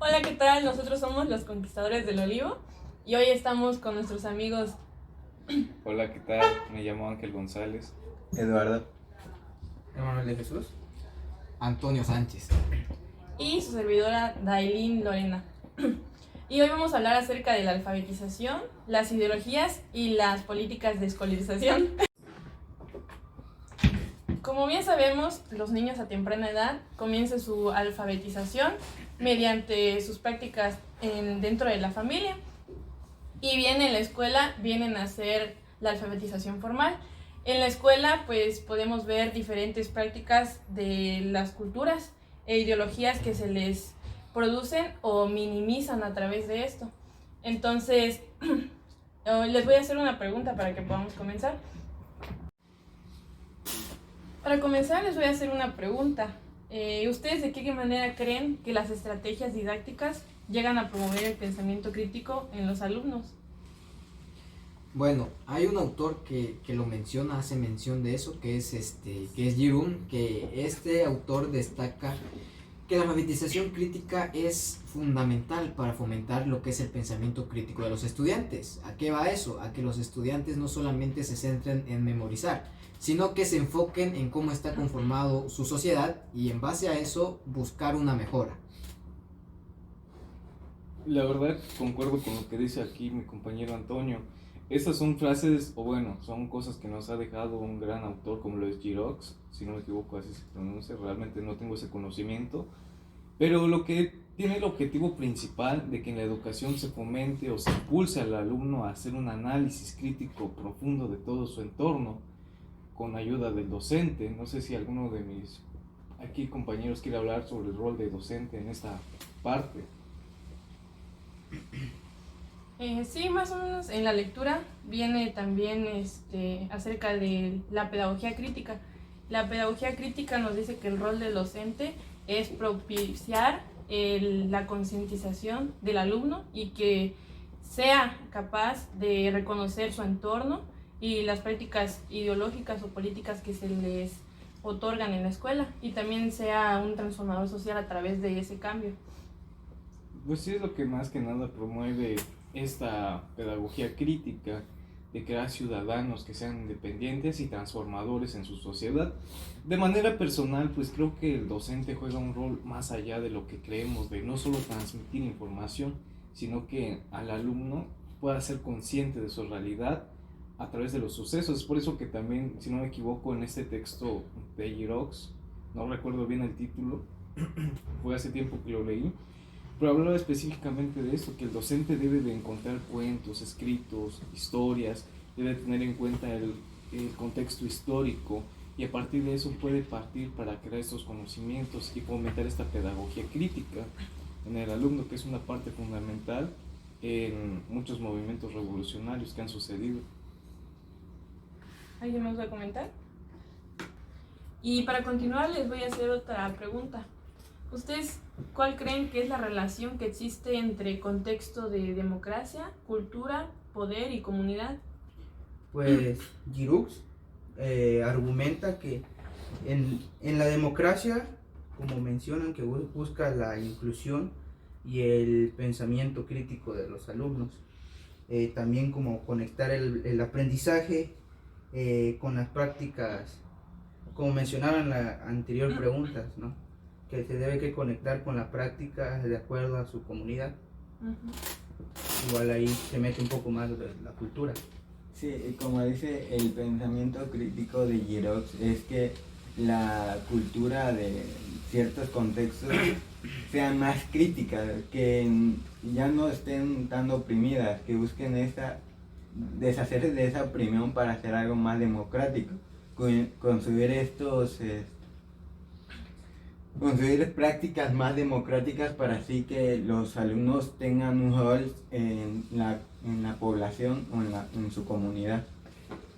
Hola, ¿qué tal? Nosotros somos los Conquistadores del Olivo y hoy estamos con nuestros amigos Hola, ¿qué tal? Me llamo Ángel González. Eduardo. Emanuel de Jesús. Antonio Sánchez. y su servidora Dailin Lorena. Y hoy vamos a hablar acerca de la alfabetización, las ideologías y las políticas de escolarización. Como bien sabemos, los niños a temprana edad comienzan su alfabetización mediante sus prácticas dentro de la familia. Y bien en la escuela vienen a hacer la alfabetización formal. En la escuela pues podemos ver diferentes prácticas de las culturas e ideologías que se les producen o minimizan a través de esto. Entonces, les voy a hacer una pregunta para que podamos comenzar. Para comenzar les voy a hacer una pregunta. ¿Ustedes de qué manera creen que las estrategias didácticas llegan a promover el pensamiento crítico en los alumnos? Bueno, hay un autor que lo menciona, hace mención de eso, que es Giroux, que este autor destaca que la alfabetización crítica es fundamental para fomentar lo que es el pensamiento crítico de los estudiantes. ¿A qué va eso? A que los estudiantes no solamente se centren en memorizar, sino que se enfoquen en cómo está conformado su sociedad y en base a eso buscar una mejora. La verdad, concuerdo con lo que dice aquí mi compañero Antonio. Estas son frases, o bueno, son cosas que nos ha dejado un gran autor como lo es Giroux, si no me equivoco así se pronuncia, realmente no tengo ese conocimiento, pero lo que tiene el objetivo principal de que en la educación se fomente o se impulse al alumno a hacer un análisis crítico profundo de todo su entorno, con ayuda del docente. No sé si alguno de mis aquí compañeros quiere hablar sobre el rol de docente en esta parte. Sí, más o menos en la lectura viene también acerca de la pedagogía crítica. La pedagogía crítica nos dice que el rol del docente es propiciar la concientización del alumno y que sea capaz de reconocer su entorno y las prácticas ideológicas o políticas que se les otorgan en la escuela, y también sea un transformador social a través de ese cambio. Pues sí, es lo que más que nada promueve esta pedagogía crítica, de crear ciudadanos que sean independientes y transformadores en su sociedad. De manera personal, pues creo que el docente juega un rol más allá de lo que creemos, de no solo transmitir información, sino que al alumno pueda ser consciente de su realidad a través de los sucesos. Es por eso que también, si no me equivoco, en este texto de Giroux, no recuerdo bien el título, fue hace tiempo que lo leí, pero hablaba específicamente de esto, que el docente debe de encontrar cuentos, escritos, historias, debe tener en cuenta el contexto histórico, y a partir de eso puede partir para crear estos conocimientos y fomentar esta pedagogía crítica en el alumno, que es una parte fundamental en muchos movimientos revolucionarios que han sucedido. ¿Alguien más va a comentar? Y para continuar les voy a hacer otra pregunta. ¿Ustedes cuál creen que es la relación que existe entre contexto de democracia, cultura, poder y comunidad? Pues Giroux argumenta que en la democracia, como mencionan, que busca la inclusión y el pensamiento crítico de los alumnos. También como conectar el aprendizaje con las prácticas, como mencionaban en la anterior pregunta, ¿no? Que se debe que conectar con la práctica de acuerdo a su comunidad. Igual ahí se mete un poco más de la cultura. Sí, como dice el pensamiento crítico de Giroux, es que la cultura de ciertos contextos sean más críticas, que ya no estén tan oprimidas, que busquen deshacerse de esa opresión para hacer algo más democrático, construir prácticas más democráticas para así que los alumnos tengan un rol en la población o en su comunidad.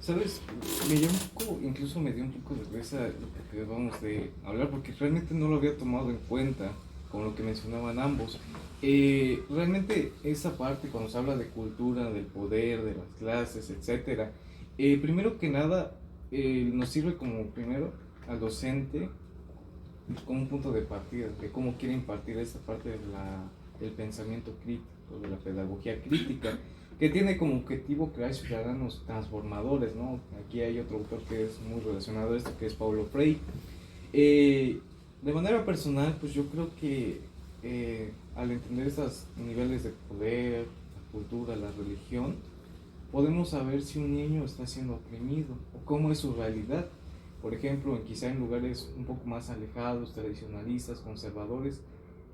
¿Sabes? Me dio un poco, incluso me dio un poco de risa lo que acabamos de hablar, porque realmente no lo había tomado en cuenta, con lo que mencionaban ambos. Realmente esa parte, cuando se habla de cultura, del poder, de las clases, etcétera, primero que nada, nos sirve como primero al docente como un punto de partida, de cómo quiere impartir esta parte de la del pensamiento crítico, de la pedagogía crítica, que tiene como objetivo crear ciudadanos transformadores, ¿no? Aquí hay otro autor que es muy relacionado a esto, que es Paulo Freire. De manera personal, pues yo creo que al entender estos niveles de poder, la cultura, la religión, podemos saber si un niño está siendo oprimido o cómo es su realidad. Por ejemplo, quizá en lugares un poco más alejados, tradicionalistas, conservadores,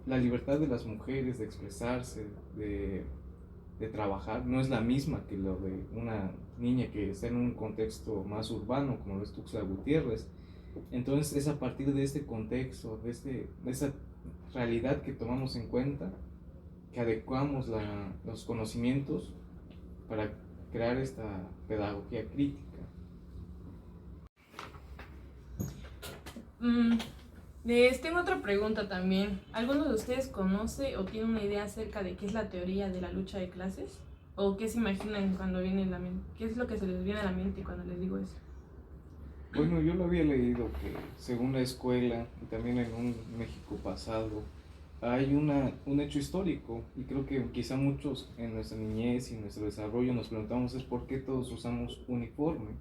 la libertad de las mujeres de expresarse, de trabajar, no es la misma que lo de una niña que está en un contexto más urbano, como lo es Tuxtla Gutiérrez. Entonces es a partir de este contexto, de esa realidad que tomamos en cuenta, que adecuamos los conocimientos para crear esta pedagogía crítica. Tengo otra pregunta también. ¿Alguno de ustedes conoce o tiene una idea acerca de qué es la teoría de la lucha de clases? ¿O qué se imaginan cuando viene la mente? ¿Qué es lo que se les viene a la mente cuando les digo eso? Bueno, yo lo había leído que según la escuela y también en un México pasado hay un hecho histórico, y creo que quizá muchos en nuestra niñez y en nuestro desarrollo nos preguntamos es por qué todos usamos uniforme,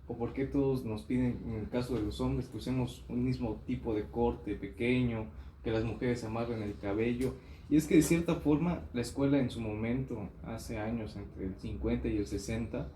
o por qué todos nos piden, en el caso de los hombres, que usemos un mismo tipo de corte pequeño, que las mujeres amarren el cabello. Y es que de cierta forma la escuela en su momento, hace años, entre el 50 y el 60,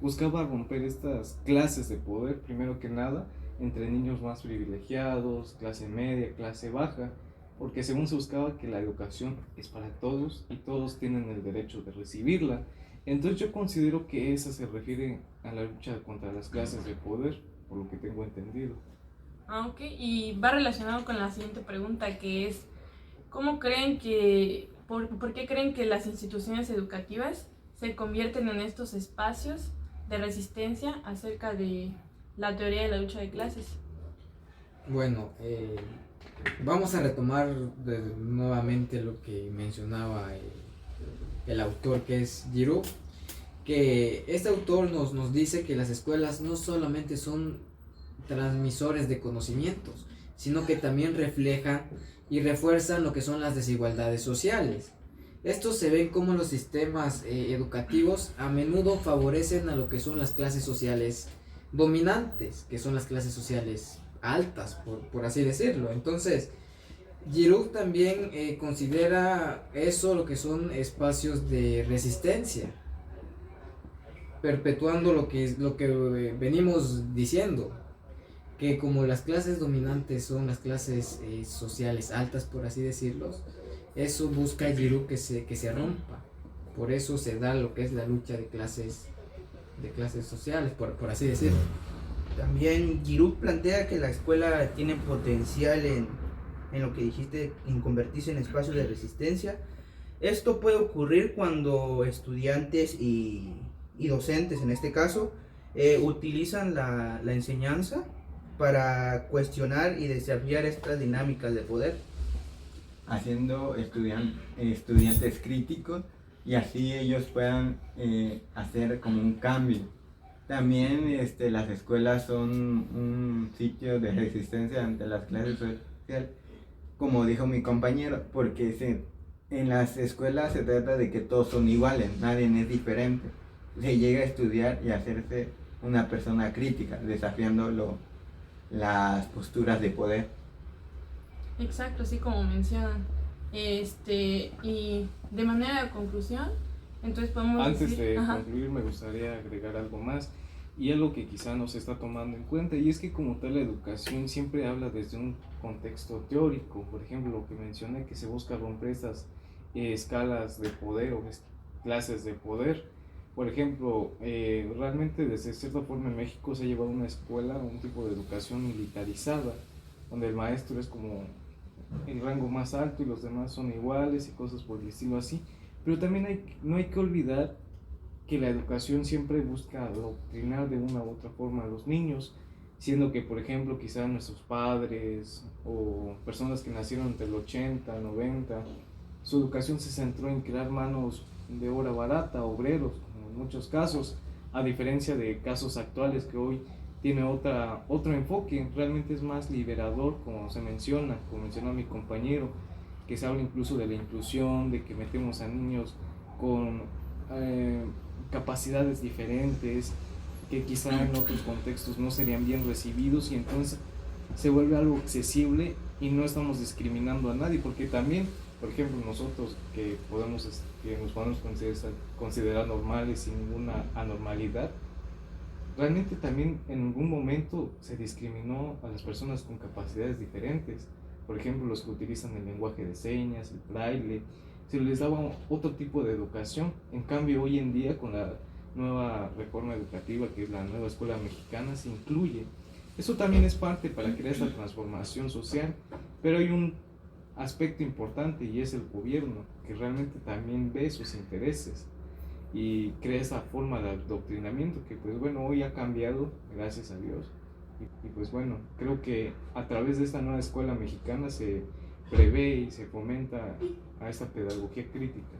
buscaba romper estas clases de poder, primero que nada, entre niños más privilegiados, clase media, clase baja, porque según se buscaba que la educación es para todos y todos tienen el derecho de recibirla. Entonces yo considero que esa se refiere a la lucha contra las clases de poder, por lo que tengo entendido. Ok, y va relacionado con la siguiente pregunta, que es, ¿cómo creen que, por qué creen que las instituciones educativas se convierten en estos espacios de resistencia acerca de la teoría de la lucha de clases? Bueno, vamos a retomar nuevamente lo que mencionaba el autor, que es Giroux, que este autor nos dice que las escuelas no solamente son transmisores de conocimientos, sino que también reflejan y refuerzan lo que son las desigualdades sociales. Estos se ven como los sistemas educativos a menudo favorecen a lo que son las clases sociales dominantes, que son las clases sociales altas, por así decirlo. Entonces, Giroux también considera eso lo que son espacios de resistencia, perpetuando lo que venimos diciendo, que como las clases dominantes son las clases sociales altas, por así decirlo, eso busca Giroux que se rompa. Por eso se da lo que es la lucha de clases sociales, por así decirlo. También Giroux plantea que la escuela tiene potencial en lo que dijiste, en convertirse en espacios de resistencia. Esto puede ocurrir cuando estudiantes y docentes, en este caso, utilizan la enseñanza para cuestionar y desafiar estas dinámicas de poder, haciendo estudiantes críticos, y así ellos puedan hacer como un cambio. También las escuelas son un sitio de resistencia ante las clases sociales, como dijo mi compañero, porque en las escuelas se trata de que todos son iguales, nadie es diferente. Se llega a estudiar y a hacerse una persona crítica, desafiando las posturas de poder. Exacto, así como mencionan. Y de manera de conclusión, entonces podemos Antes decir, de ajá, concluir, me gustaría agregar algo más, y algo que quizá no se está tomando en cuenta, y es que como tal la educación siempre habla desde un contexto teórico. Por ejemplo, lo que mencioné, que se busca romper estas escalas de poder o clases de poder. Por ejemplo, realmente desde cierta forma en México se ha llevado una escuela, un tipo de educación militarizada, donde el maestro es como el rango más alto y los demás son iguales y cosas por el estilo así. Pero también no hay que olvidar que la educación siempre busca adoctrinar de una u otra forma a los niños, siendo que, por ejemplo, quizá nuestros padres o personas que nacieron entre el 80, 90, su educación se centró en crear manos de obra barata, obreros, como en muchos casos, a diferencia de casos actuales que hoy tiene otro enfoque, realmente es más liberador, como mencionó mi compañero. que se habla incluso de la inclusión, de que metemos a niños con capacidades diferentes, que quizá en otros contextos no serían bien recibidos, y entonces se vuelve algo accesible y no estamos discriminando a nadie, porque también, por ejemplo, nosotros que nos podemos considerar normales sin ninguna anormalidad, realmente también en algún momento se discriminó a las personas con capacidades diferentes. Por ejemplo, los que utilizan el lenguaje de señas, el braille, se les daba otro tipo de educación. En cambio, hoy en día, con la nueva reforma educativa, que es la nueva escuela mexicana, se incluye. Eso también es parte para crear esta transformación social, pero hay un aspecto importante, y es el gobierno, que realmente también ve sus intereses y crea esa forma de adoctrinamiento que, pues bueno, hoy ha cambiado, gracias a Dios. Y pues bueno, creo que a través de esta nueva escuela mexicana se prevé y se fomenta a esta pedagogía crítica.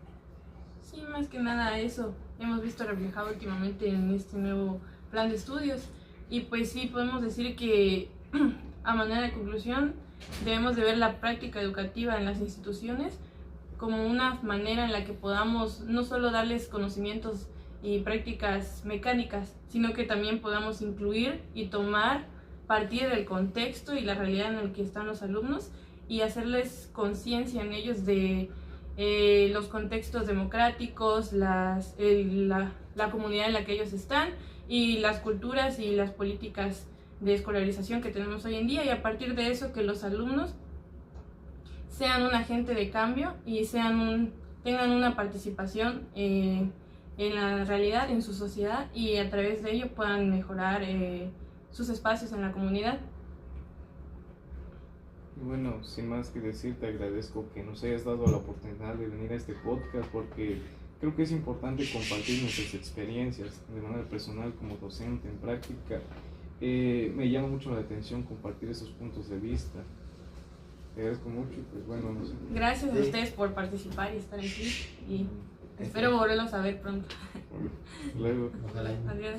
Sí, más que nada eso hemos visto reflejado últimamente en este nuevo plan de estudios, y pues sí podemos decir que a manera de conclusión debemos de ver la práctica educativa en las instituciones como una manera en la que podamos no solo darles conocimientos y prácticas mecánicas, sino que también podamos incluir y tomar partir del contexto y la realidad en el que están los alumnos, y hacerles conciencia en ellos de los contextos democráticos, la comunidad en la que ellos están, y las culturas y las políticas de escolarización que tenemos hoy en día, y a partir de eso que los alumnos sean un agente de cambio y tengan una participación en la realidad, en su sociedad, y a través de ello puedan mejorar sus espacios en la comunidad. Y bueno, sin más que decir, te agradezco que nos hayas dado la oportunidad de venir a este podcast, porque creo que es importante compartir nuestras experiencias de manera personal como docente, en práctica. Me llama mucho la atención compartir esos puntos de vista. Te agradezco mucho y pues bueno, no sé. Gracias a ustedes por participar y estar aquí, y espero volverlos a ver pronto. Luego. Ojalá. Adiós.